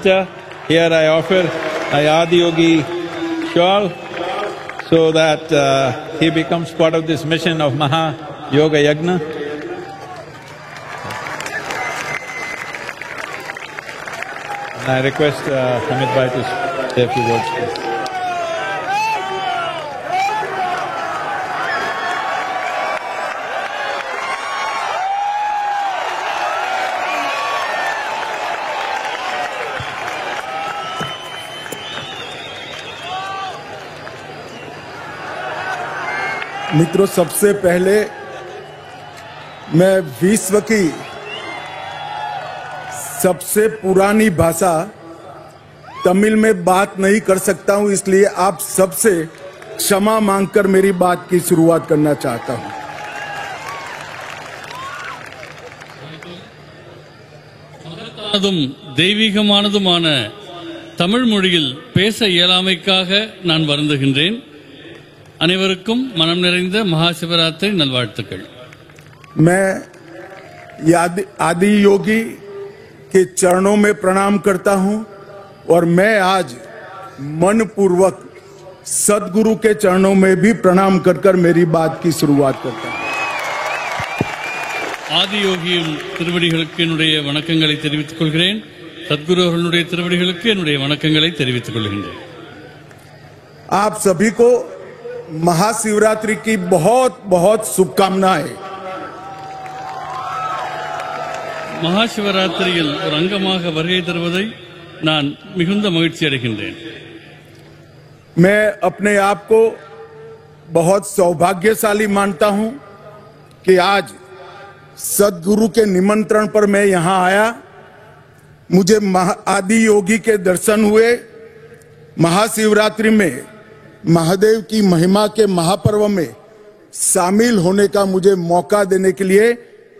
Master. Here I offer my Adiyogi shawl so that he becomes part of this mission of Maha Yoga Yagna. And I request Amit Bhai to say a few words, please. मित्रों, सबसे पहले मैं विश्व की सबसे पुरानी भाषा तमिल में बात नहीं कर सकता हूं, इसलिए आप सबसे क्षमा मांगकर मेरी बात की शुरुआत करना चाहता हूं। தெய்வீகமானதுமான தமிழ் மொழியில் பேச இயலாமைக்காக நான் வருந்துகின்றேன். அனைவருக்கும் மனம் நிறைந்த மகா சிவராத்திரி நல்வாழ்த்துக்கள். मैं आदि योगी के चरणों में प्रणाम करता हूं और मैं आज मनपूर्वक सदगुरु के चरणों में भी प्रणाम कर मेरी बात की शुरुआत करता हूं. ஆதி யோகியின் திருவடிகளுக்கு என்னுடைய வணக்கங்களை தெரிவித்துக் கொள்கிறேன். சத்குரு அவர்களுடைய திருவடிகளுக்கு என்னுடைய வணக்கங்களை தெரிவித்துக் கொள்கின்றேன். आप सभी को महाशिवरात्रि की बहुत बहुत शुभकामनाएं. மகாசிவராத்திரியில் ஒரு அங்கமாக வருகை தருவதை நான் மிகுந்த மகிழ்ச்சி அடைகின்றேன். मैं अपने आप को बहुत सौभाग्यशाली मानता हूं कि आज सदगुरु के निमंत्रण पर मैं यहां आया. मुझे आदि योगी के दर्शन हुए. महाशिवरात्रि में महादेव की महिमा के महापर्व में शामिल होने का मुझे मौका देने के लिए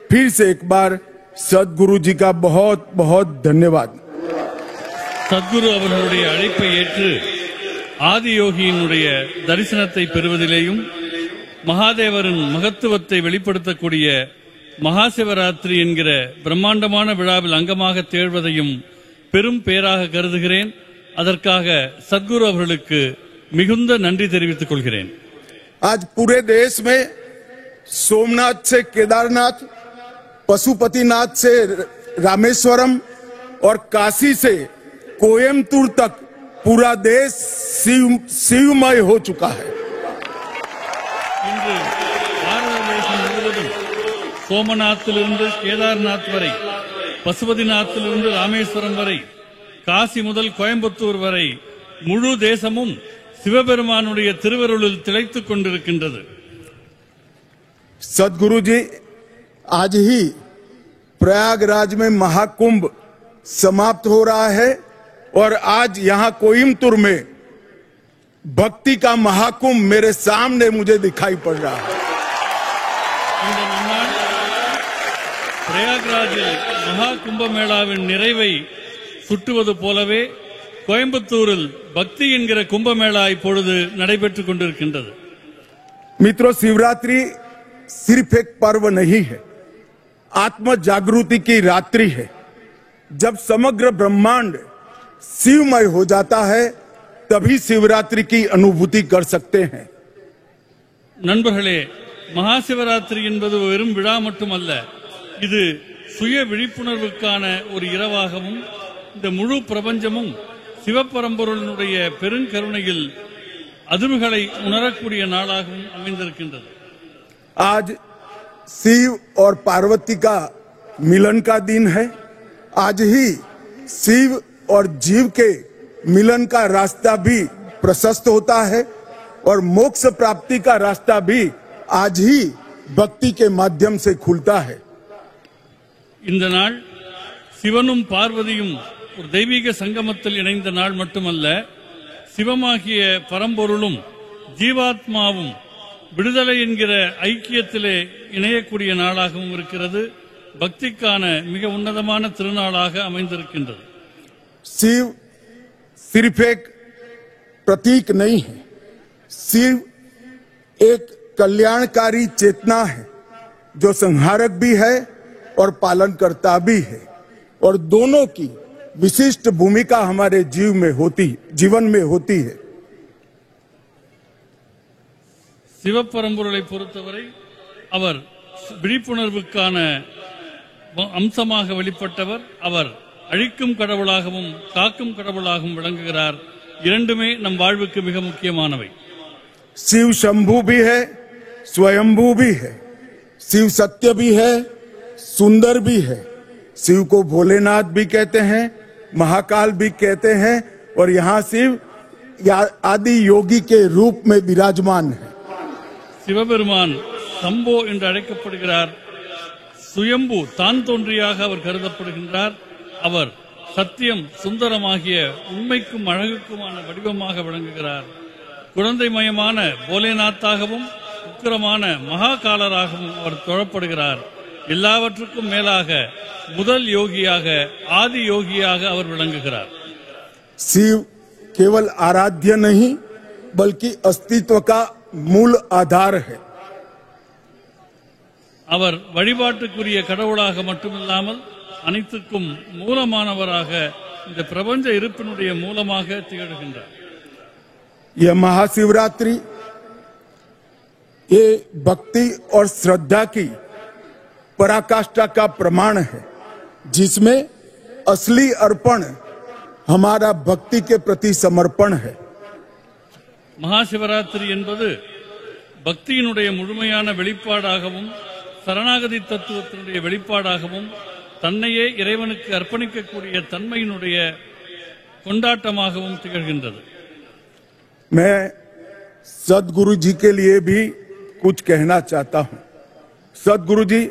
फिर से एक बार सदगुरु जी का बहुत बहुत धन्यवाद. சத்குரு அவர்களுடைய அழைப்பை ஏற்று ஆதி யோகியினுடைய தரிசனத்தை பெறுவதிலேயும் மகாதேவரின் மகத்துவத்தை வெளிப்படுத்தக்கூடிய மகாசிவராத்திரி என்கிற பிரம்மாண்டமான விழாவில் அங்கமாக திகழ்வதையும் பெரும் பேராக கருதுகிறேன். அதற்காக சத்குரு அவர்களுக்கு மிகுந்த நன்றி தெரிவித்துக் கொள்கிறேன். आज पूरे देश में सोमनाथ से केदारनाथ, पशुपतिनाथ से रामेश्वरम और काशी से कोयम्बतूर तक पूरा देश शिवमय हो चुका है. இன்று பாரத தேசம் முழுவதும் சோமநாத்திலிருந்து கேதார்நாத் வரை, பசுபதிநாத்திலிருந்து ராமேஸ்வரம் வரை, காசி முதல் கோயம்புத்தூர் வரை முழு தேசமும் சிவபெருமானுடைய திருவருளில் திளைத்துக் கொண்டிருக்கின்றது. सदगुरु जी, आज ही प्रयागराज में महाकुंभ समाप्त हो रहा है और आज यहां कोयम्बतूर में भक्ति का महाकुंभ मेरे सामने मुझे दिखाई पड़ रहा है. பிரயாக்ராஜில் மகா கும்பமேளாவின் நிறைவை சுட்டுவது போலவே கோயம்புத்தூரில் பக்தி என்கிற கும்பமேளா இப்பொழுது நடைபெற்றுக் கொண்டிருக்கின்றது. मित्रों, शिवरात्रि सिर्फ एक पर्व नहीं है, आत्म जागृति की रात्रि है. जब समग्र ब्रह्मांड शिवमय हो जाता है तभी शिवरात्रि की अनुभूति कर सकते हैं. நண்பர்களே, மகாசிவராத்திரி என்பது வெறும் விழா மட்டுமல்ல, இது சுய விழிப்புணர்வுக்கான ஒரு இரவாகவும் இந்த முழு பிரபஞ்சமும் சிவபரம்பொருளினுடைய பெருங்கருணையில் அதிர்வுகளை உணரக்கூடிய நாளாகவும் அமைந்திருக்கின்றது. आज शिव और पार्वती का मिलन का दिन है. आज ही शिव और जीव के मिलन का रास्ता भी प्रशस्त होता है और मोक्ष प्राप्ति का रास्ता भी आज ही भक्ति के माध्यम से खुलता है. இந்த நாள் சிவனும் பார்வதியும் ஒரு தெய்வீக சங்கமத்தில் இணைந்த நாள் மட்டுமல்ல, சிவமாகிய பரம்பொருளும் ஜீவாத்மாவும் விடுதலை என்கிற ஐக்கியத்திலே இணையக்கூடிய நாளாகவும் இருக்கிறது. பக்திக்கான மிக உன்னதமான திருநாளாக அமைந்திருக்கின்றது. शिव सिर्फ एक प्रतीक नहीं है, शिव एक कल्याणकारी चेतना है जो संहारक भी है और पालनकर्ता भी है, और दोनों की विशिष्ट भूमिका हमारे जीवन में होती है। சிவப்பரம்பொருளை பொறுத்தவரை அவர் விழிப்புணர்வுக்கான அம்சமாக வெளிப்பட்டவர். அவர் அழிக்கும் கடவுளாகவும் காக்கும் கடவுளாகவும் விளங்குகிறார். இரண்டுமே நம் வாழ்வுக்கு மிக முக்கியமானவை. शिव शंभू भी है, स्वयंभू भी है, शिव सत्य भी है, सुंदर भी है। शिव को भोलेनाथ भी कहते हैं, महाकाल भी कहते हैं, और यहाँ शिव आदि योगी के रूप में विराजमान है। சிவபெருமான் சம்போ என்று அழைக்கப்படுகிறார். சுயம்பு தான் தோன்றியாக அவர் கருதப்படுகின்றார். அவர் சத்தியம் சுந்தரமாகிய உண்மைக்கும் அழகுக்குமான வடிவமாக விளங்குகிறார். குழந்தைமயமான போலேநாத்தாகவும் உக்கிரமான மகாகாலராகவும் அவர் தொழப்படுகிறார். எல்லாவற்றுக்கும் மேலாக முதல் யோகியாக ஆதி யோகியாக அவர் விளங்குகிறார். शिव केवल आराध्य नहीं बल्कि अस्तित्व का मूल आधार है। அவர் வழிபாட்டுக்குரிய கடவுளாக மட்டுமில்லாமல் அனைத்துக்கும் மூலமானவராக இந்த பிரபஞ்ச இருப்பினுடைய மூலமாக திகழ்கின்றார். यह महाशिवरात्रि ये भक्ति और श्रद्धा की पराकाष्ठा का प्रमाण है, जिसमें असली अर्पण हमारा भक्ति के प्रति समर्पण है। மகாசிவராத்திரி என்பது பக்தியினுடைய முழுமையான வெளிப்பாடாகவும் சரணாகதி தத்துவத்தினுடைய வெளிப்பாடாகவும் தன்னையே இறைவனுக்கு அர்ப்பணிக்கக்கூடிய தன்மையினுடைய கொண்டாட்டமாகவும் திகழ்கின்றது. मैं सदगुरु जी के लिए भी कुछ कहना चाहता हूं। सदगुरु जी,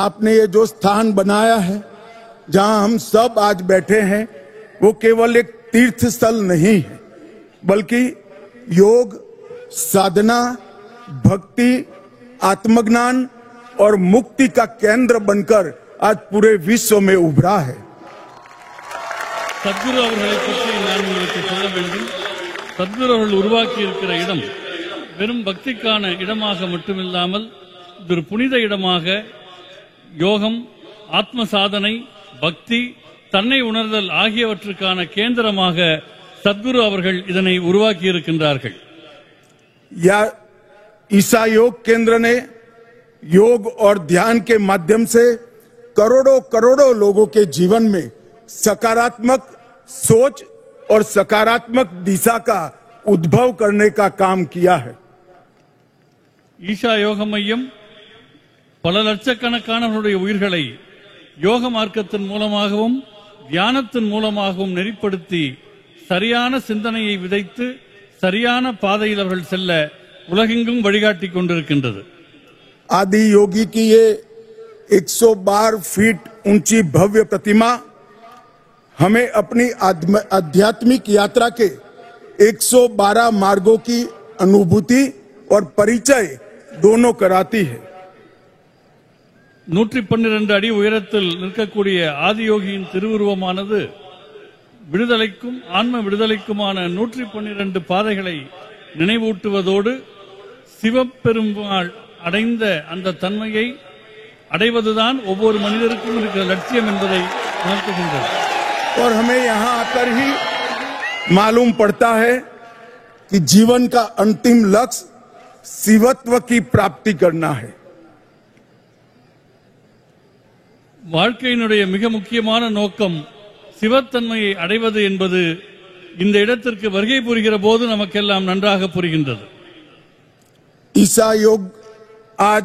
आपने ये जो स्थान बनाया है जहां हम सब आज बैठे हैं, वो केवल एक तीर्थ स्थल नहीं है, बल्कि योग, साधना, भक्ति, आत्मज्ञान और मुक्ति का केंद्र बनकर आज पूरे विश्व में उभरा है। சத்குரு அவர்களை பற்றி நான் உங்களுக்கு சொல்ல வேண்டும். சத்குரு அவர்கள் உருவாக்கி இருக்கிற இடம் வெறும் பக்திக்கான இடமாக மட்டுமில்லாமல் இது ஒரு புனித இடமாக யோகம், ஆத்ம சாதனை, பக்தி, தன்னை உணர்தல் ஆகியவற்றுக்கான கேந்திரமாக சத்குரு அவர்கள் இதனை உருவாக்கி இருக்கின்றார்கள். ईसा योग केंद्र ने योग और ध्यान के माध्यम से करोड़ों करोड़ों लोगों के जीवन में सकारात्मक सोच और सकारात्मक दिशा का उद्भव करने का काम किया है। ஈஷா யோக மையம் பல லட்சக்கணக்கானவர்களுடைய உயிர்களை யோக மார்க்கத்தின் மூலமாகவும் தியானத்தின் மூலமாகவும் நெறிப்படுத்தி சரியான சிந்தனையை விதைத்து சரியான பாதையில் அவர்கள் செல்ல உலகெங்கும் வழிகாட்டி கொண்டிருக்கின்றது. आदि योगी की ये 112 फीट ऊंची भव्य प्रतिमा हमें अपनी आध्यात्मिक यात्रा के 112 मार्गों की अनुभूति और परिचय दोनों कराती है। 112 அடி உயரத்தில் நிற்கக்கூடிய ஆதியோகியின் திருவுருவமானது விடுதலைக்கும் ஆன்ம விடுதலைக்குமான 112 பாதைகளை நினைவூட்டுவதோடு சிவபெருமாள் அடைந்த அந்த தன்மையை அடைவதுதான் ஒவ்வொரு மனிதருக்கும் இருக்கிற லட்சியம் என்பதை உணர்த்துகின்றது. और हमें यहाँ आकर ही मालूम पड़ता है कि जीवन का अंतिम लक्ष्य शिवत्व की प्राप्ति करना है। வாழ்க்கையினுடைய மிக முக்கியமான நோக்கம் சிவத்தன்மையை அடைவது என்பது இந்த இடத்திற்கு வருகை புரிகிற போது நமக்கெல்லாம் நன்றாக புரிகின்றது. ईसा योग आज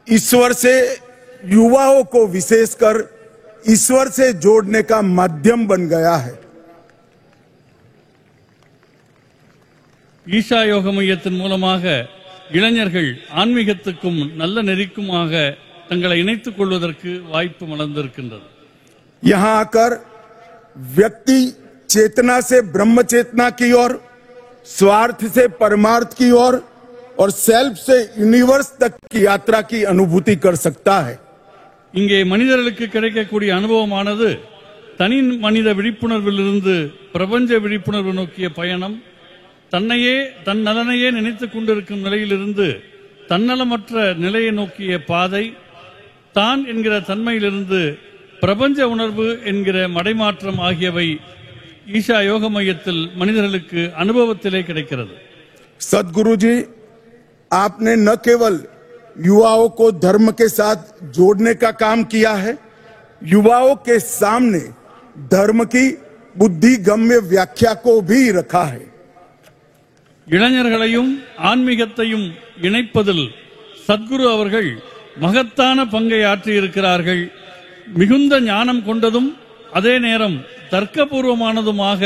ईश्वर से युवाओं को विशेषकर ईश्वर से जोड़ने का माध्यम बन गया है। ஈஷா யோக மையத்தின் மூலமாக இளைஞர்கள் ஆன்மீகத்துக்கும் நல்ல நெறிக்குமாக தங்களை இணைத்துக் கொள்வதற்கு வாய்ப்பு மலர்ந்திருக்கின்றது. यहाँ आकर व्यक्ति चेतना से ब्रह्म चेतना की ओर, स्वार्थ से परमार्थ की ओर और सेल्फ से यूनिवर्स तक की यात्रा की अनुभूति कर सकता है। இங்கே மனிதர்களுக்கு கிடைக்கக்கூடிய அனுபவமானது தனி மனித விழிப்புணர்விலிருந்து பிரபஞ்ச விழிப்புணர்வு நோக்கிய பயணம், தன்னையே தன் நலனையே நினைத்துக் கொண்டிருக்கும் நிலையிலிருந்து தன்னலமற்ற நிலையை நோக்கிய பாதை, தான் என்கிற தன்மையிலிருந்து பிரபஞ்ச உணர்வு என்கிற மடைமாற்றம் ஆகியவை ஈஷா யோக மையத்தில் மனிதர்களுக்கு அனுபவத்திலே கிடைக்கிறது. सदगुरु जी, आपने न केवल युवाओं को धर्म के साथ जोड़ने का काम किया है, युवाओं के सामने धर्म की बुद्धिगम्य व्याख्या को भी रखा है. இளைஞர்களையும் ஆன்மீகத்தையும் இணைப்பதில் சத்குரு அவர்கள் மகத்தான பங்கை ஆற்றியிருக்கிறார்கள். மிகுந்த ஞானம் கொண்டதும் அதே நேரம் தர்க்கபூர்வமானதுமாக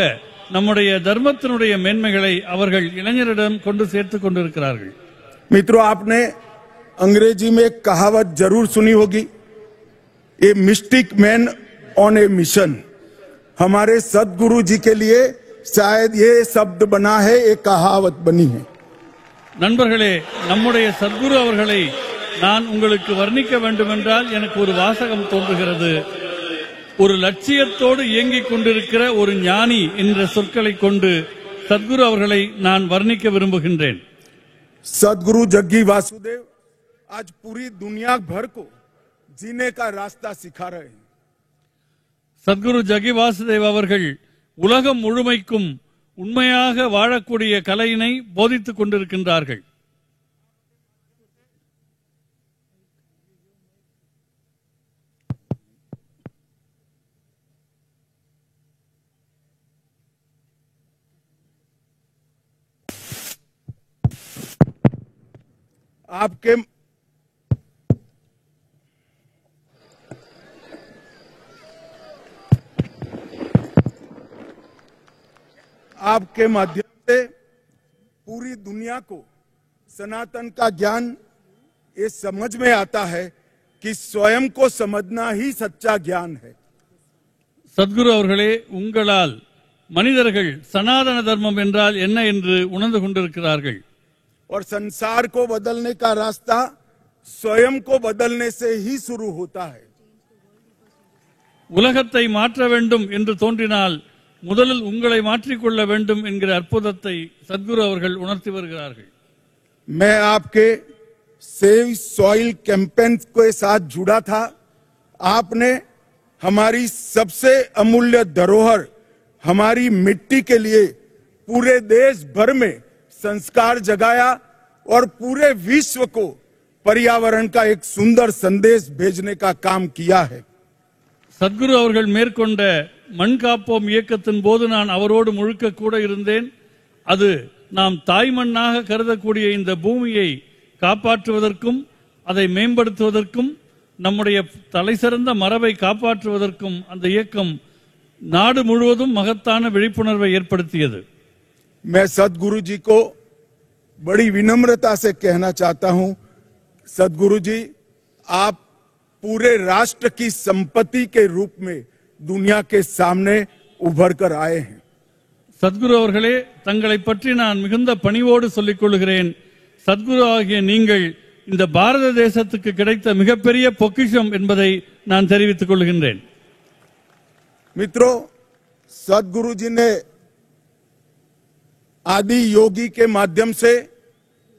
நம்முடைய தர்மத்தினுடைய மேன்மைகளை அவர்கள் இளைஞரிடம் கொண்டு சேர்த்துக் கொண்டிருக்கிறார்கள். मित्रों, आपने अंग्रेजी में एक कहावत जरूर सुनी होगी, a mystic man on A mission. हमारे सदगुरु जी के लिए शायद ये शब्द बना है, एक कहावत बनी है. நண்பர்களே, நம்முடைய சத்குரு அவர்களை நான் உங்களுக்கு வர்ணிக்க வேண்டுமென்றால் எனக்கு ஒரு வாசகம் தோன்றுகிறது. ஒரு லட்சியத்தோடு இயங்கிக் கொண்டிருக்கிற ஒரு ஞானி என்ற சொற்களை கொண்டு சத்குரு அவர்களை நான் வர்ணிக்க விரும்புகின்றேன். सदगुरु जग्गी वासुदेव आज पूरी दुनिया भर को जीने का रास्ता सिखा रहे हैं. சத்குரு ஜகி வாசுதேவ் அவர்கள் உலகம் முழுமைக்கும் உண்மையாக வாழக்கூடிய கலையினை போதித்துக் கொண்டிருக்கின்றார்கள். आपके माध्यम से पूरी दुनिया को सनातन का ज्ञान ये समझ में आता है कि स्वयं को समझना ही सच्चा ज्ञान है. சத்குரு அவர்களே, உங்களால் மனிதர்கள் சனாதன தர்மம் என்றால் என்ன என்று உணர்ந்து கொண்டிருக்கிறார்கள். और संसार को बदलने का रास्ता स्वयं को बदलने से ही शुरू होता है. உலகத்தை மாற்ற வேண்டும் என்று தோன்றினால் முதலில் உங்களை மாற்றிக்கொள்ள வேண்டும் என்கிற அற்புதத்தை சத்குரு அவர்கள் உணர்த்தி வருகிறார்கள். मैं आपके सेव सॉइल कैंपेन के साथ जुड़ा था. आपने हमारी सबसे अमूल्य धरोहर हमारी मिट्टी के लिए पूरे देश भर में संस्कार जगाया और पूरे विश्व को पर्यावरण का एक सुंदर संदेश भेजने का काम किया है. சத்குரு அவர்கள் மேற்கொண்ட மண் காப்போம் இயக்கத்தின் போது நான் அவரோடு முழுக்க கூட இருந்தேன். அது நாம் தாய்மண்ணாக கருதக்கூடிய இந்த பூமியை காப்பாற்றுவதற்கும் அதை மேம்படுத்துவதற்கும் நம்முடைய தலைசிறந்த மரபை காப்பாற்றுவதற்கும் அந்த இயக்கம் நாடு முழுவதும் மகத்தான விழிப்புணர்வை ஏற்படுத்தியது. मैं सदगुरु जी को बड़ी विनम्रता से कहना चाहता हूं, सदगुरु जी, आप पूरे राष्ट्र की संपत्ति के रूप में दुनिया के सामने उभर कर आए हैं. சத்குரு அவர்களே, தங்களை பற்றி நான் மிகுந்த பணிவோடு சொல்லிக் கொள்கிறேன். சத்குரு ஆகிய நீங்கள் இந்த பாரத தேசத்துக்கு கிடைத்த மிகப்பெரிய பொக்கிஷம் என்பதை நான் தெரிவித்துக் கொள்கின்றேன். मित्रों, सदगुरु जी ने आदि योगी के माध्यम से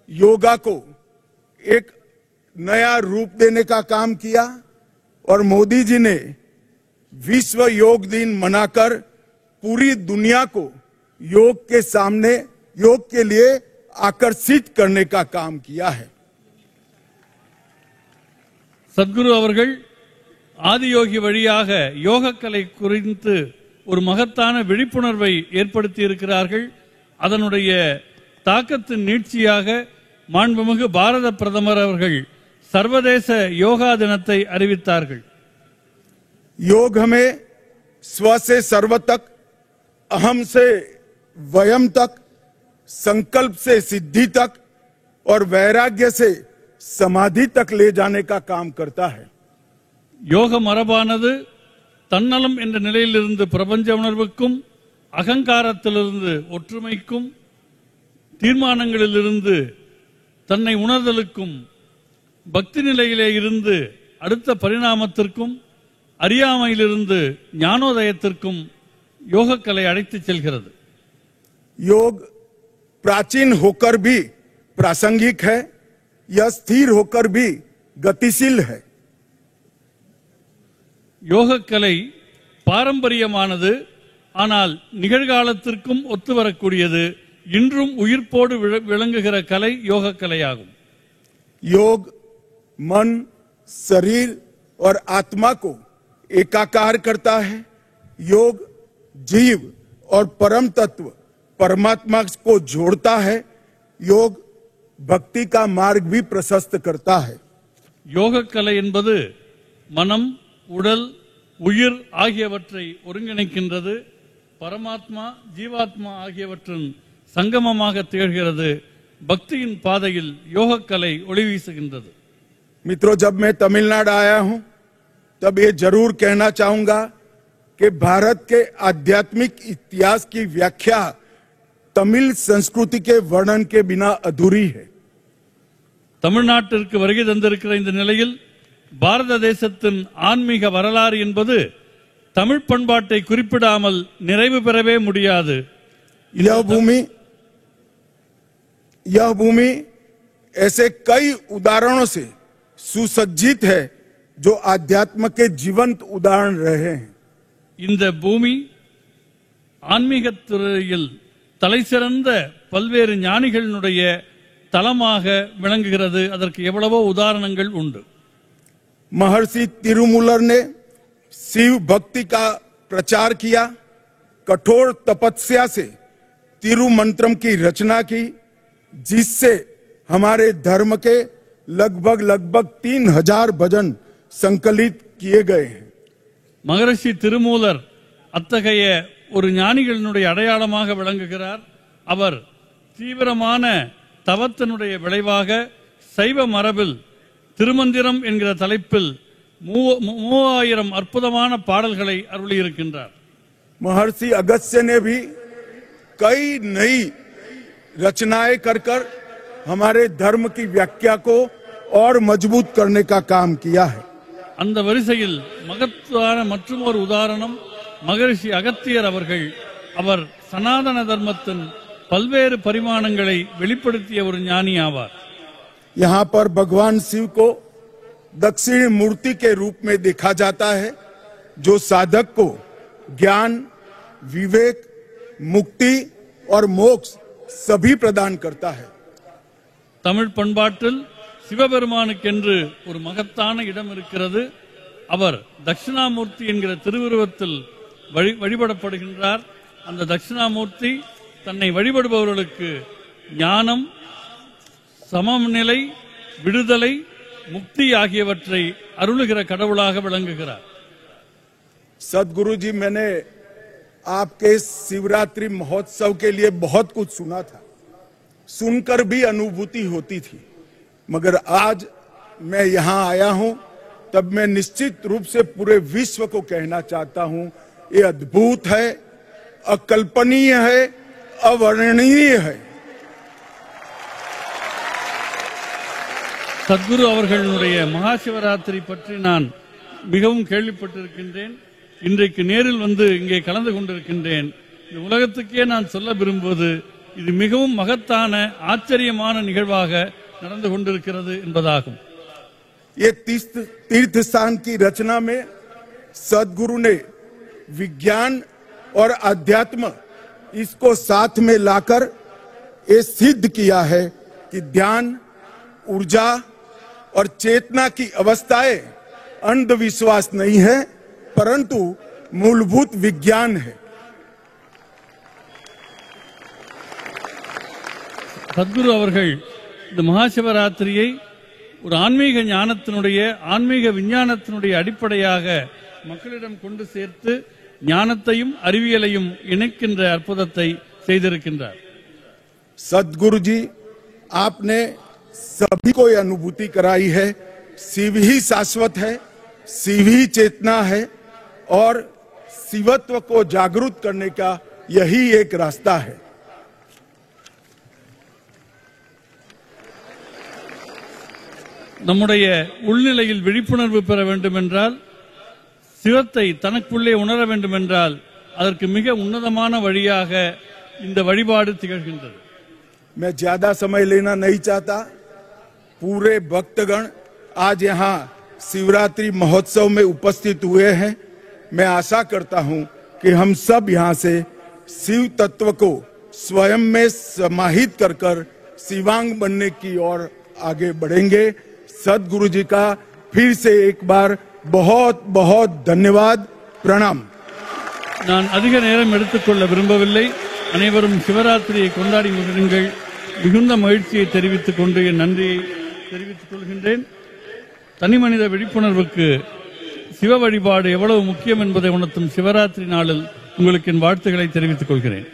योगा को एक नया रूप देने का काम किया और मोदी जी ने विश्व योग दिन मनाकर पूरी दुनिया को योग के सामने योग के लिए आकर्षित करने का काम किया है. சத்குரு அவர்கள் ஆதியோகி வழியாக யோகக்கலை குறித்து ஒரு மகத்தான விழிப்புணர்வை ஏற்படுத்தி இருக்கிறார்கள். அதனுடைய தாக்கத்தின் நீட்சியாக மாண்புமிகு பாரத பிரதமர் அவர்கள் சர்வதேச யோகா தினத்தை அறிவித்தார்கள். योग हमें स्व से सर्व तक, अहम से वयम तक, संकल्प से सिद्धि तक और वैराग्य से समाधि तक ले जाने का काम करता है. யோக மரபானது தன்னலம் என்ற நிலையிலிருந்து பிரபஞ்ச உணர்வுக்கும், அகங்காரத்திலிருந்து ஒற்றுமைக்கும், தீர்மானங்களிலிருந்து தன்னை உணர்தலுக்கும், பக்தி நிலையிலே இருந்து அடுத்த பரிணாமத்திற்கும், அறியாமையிலிருந்து ஞானோதயத்திற்கும் யோகக்கலை அழைத்துச் செல்கிறது. योग प्राचीन होकर भी प्रासंगिक है, यह स्थिर होकर भी गतिशील है. யோகக்கலை பாரம்பரியமானது, ஆனால் நிகழ்காலத்திற்கும் ஒத்து வரக்கூடியது. இன்றும் உயிர்ப்போடு விளங்குகிற கலை யோகக்கலையாகும். योग मन, शरीर और आत्मा को एकाकार करता है। योग जीव और परम तत्व परमात्मा को जोड़ता है। योग भक्ति का मार्ग भी प्रशस्त करता है। யோகக்கலை என்பது மனம், உடல், உயிர் ஆகியவற்றை ஒருங்கிணைக்கின்றது. பரமாத்மா, ஜீவாத்மா ஆகியவற்றின் சங்கமமாக திகழ்கிறது. பக்தியின் பாதையில் யோகக்கலை ஒளி வீசுகின்றது. मित्रों, जब मैं तमिलनाडु आया हूं तब ये जरूर कहना चाहूंगा कि भारत के आध्यात्मिक इतिहास की व्याख्या तमिल संस्कृति के वर्णन के बिना अधूरी है। தமிழ்நாட்டிற்கு வருகை தந்திருக்கிற இந்த நிலையில் பாரத தேசத்தின் ஆன்மீக வரலாறு என்பது தமிழ் பண்பாட்டை குறிப்பிடாமல் நிறைவு பெறவே முடியாது. यह भूमि ऐसे कई उदाहरणों से सुसज्जित है जो आध्यात्म के जीवंत उदाहरण रहे हैं। இந்த பூமி ஆன்மீகத் துறையில் தலைசிறந்த பல்வேறு ஞானிகளுடைய தலமாக விளங்குகிறது. அதற்கு எவ்வளவோ உதாரணங்கள் உண்டு. महर्षि तिरुमूलर ने शिव भक्ति का प्रचार किया, कठोर तपस्या से तिरुमंत्रम की रचना की, जिससे हमारे धर्म के लगभग 3000 भजन संकलित किए गए हैं। மகரிஷி திருமூலர் அத்தகைய ஒரு ஞானிகளினுடைய அடையாளமாக விளங்குகிறார். அவர் தீவிரமான தவத்தினுடைய விளைவாக சைவ மரபில் திருமந்திரம் என்கிற தலைப்பில் 3000 அற்புதமான பாடல்களை அருளியிருக்கின்றார். महर्षि अगस्त्य ने भी कई नई रचनाएं कर हमारे धर्म की व्याख्या को और मजबूत करने का काम किया है। அந்த வரிசையில் மகத்தான மற்றும் ஒரு உதாரணம் மகரிஷி அகத்தியர் அவர்கள். அவர் சனாதன தர்மத்தின் பல்வேறு பரிமாணங்களை வெளிப்படுத்திய ஒரு ஞானி ஆவார். यहाँ पर भगवान शिव को दक्षिण मूर्ति के रूप में देखा जाता है, जो साधक को ज्ञान, विवेक, मुक्ति और मोक्ष सभी प्रदान करता है। தமிழ் பண்பாட்டில் சிவபெருமானுக்கென்று ஒரு மகத்தான இடம் இருக்கிறது. அவர் தட்சிணாமூர்த்தி என்கிற திருவுருவத்தில் வழிபடப்படுகின்றார். அந்த தட்சிணாமூர்த்தி தன்னை வழிபடுபவர்களுக்கு ஞானம், சமநிலை, விடுதலை, முக்தி ஆகியவற்றை அருளுகிற கடவுளாக விளங்குகிறார். सदगुरु जी, मैंने आपके शिवरात्रि महोत्सव के लिए बहुत कुछ सुना था, सुनकर भी अनुभूति होती थी, मगर आज मैं यहाँ आया हूँ तब मैं निश्चित रूप से पूरे विश्व को कहना चाहता हूँ, ये अद्भुत है, अकल्पनीय है, अवर्णनीय है। சத்குரு அவர்களுடைய மகா சிவராத்திரி பற்றி நான் மிகவும் கேள்விப்பட்டிருக்கின்றேன். இன்றைக்கு நேரில் வந்து இங்கே கலந்து கொண்டிருக்கின்றேன். இந்த உலகத்துக்கே நான் சொல்ல விரும்புவது, இது மிகவும் மகத்தான ஆச்சரியமான நிகழ்வாக நடந்து கொண்டிருக்கிறது என்பதாகும். ये तीर्थ स्थान की रचना में सदगुरु ने विज्ञान और अध्यात्म इसको साथ में लाकर ये सिद्ध किया है कि ध्यान, ऊर्जा और चेतना की अवस्थाएं अंधविश्वास नहीं है, परंतु मूलभूत विज्ञान है। சத்குரு அவர்கள் இந்த மகாசிவராத்திரியை ஒரு ஆன்மீக ஞானத்தினுடைய, ஆன்மீக விஞ்ஞானத்தினுடைய அடிப்படையாக மக்களிடம் கொண்டு சேர்த்து ஞானத்தையும் அறிவியலையும் இணைக்கின்ற அற்புதத்தை செய்திருக்கின்றார். सदगुरु जी, आपने सभी को यह अनुभूति कराई है, शिव ही शाश्वत है, शिव ही चेतना है और शिवत्व को जागृत करने का यही एक रास्ता है। நம்முடைய உள்நிலையில் விழிப்புணர்வு பெற வேண்டும் என்றால், சிவத்தை தனக்குள்ளே உணர வேண்டும் என்றால், அதற்கு மிக உன்னதமான வழியாக இந்த வழிபாடு திகழ்கின்றது. मैं ज्यादा समय लेना नहीं चाहता, पूरे भक्तगण आज यहाँ शिवरात्रि महोत्सव में उपस्थित हुए हैं। मैं आशा करता हूं कि हम सब यहां से शिव तत्व को स्वयं में समाहित कर शिवांग बनने की ओर आगे बढ़ेंगे। सद्गुरु जी का फिर से एक बार बहुत बहुत धन्यवाद, प्रणाम। நான் அதிக நேரம் எடுத்துக்கொள்ள விரும்பவில்லை. அனைவரும் சிவராத்திரியை கொண்டாடி மகிழுங்கள். மிகுந்த மகிழ்ச்சியை தெரிவித்துக் கொண்டு என் நன்றியை தெரிவித்துக் கொள்கின்றேன். தனிமனித விழிப்புணர்வுக்கு சிவ வழிபாடு எவ்வளவு முக்கியம் என்பதை உணர்த்தும் சிவராத்திரி நாளில் உங்களுக்கு என் வாழ்த்துக்களை தெரிவித்துக் கொள்கிறேன்.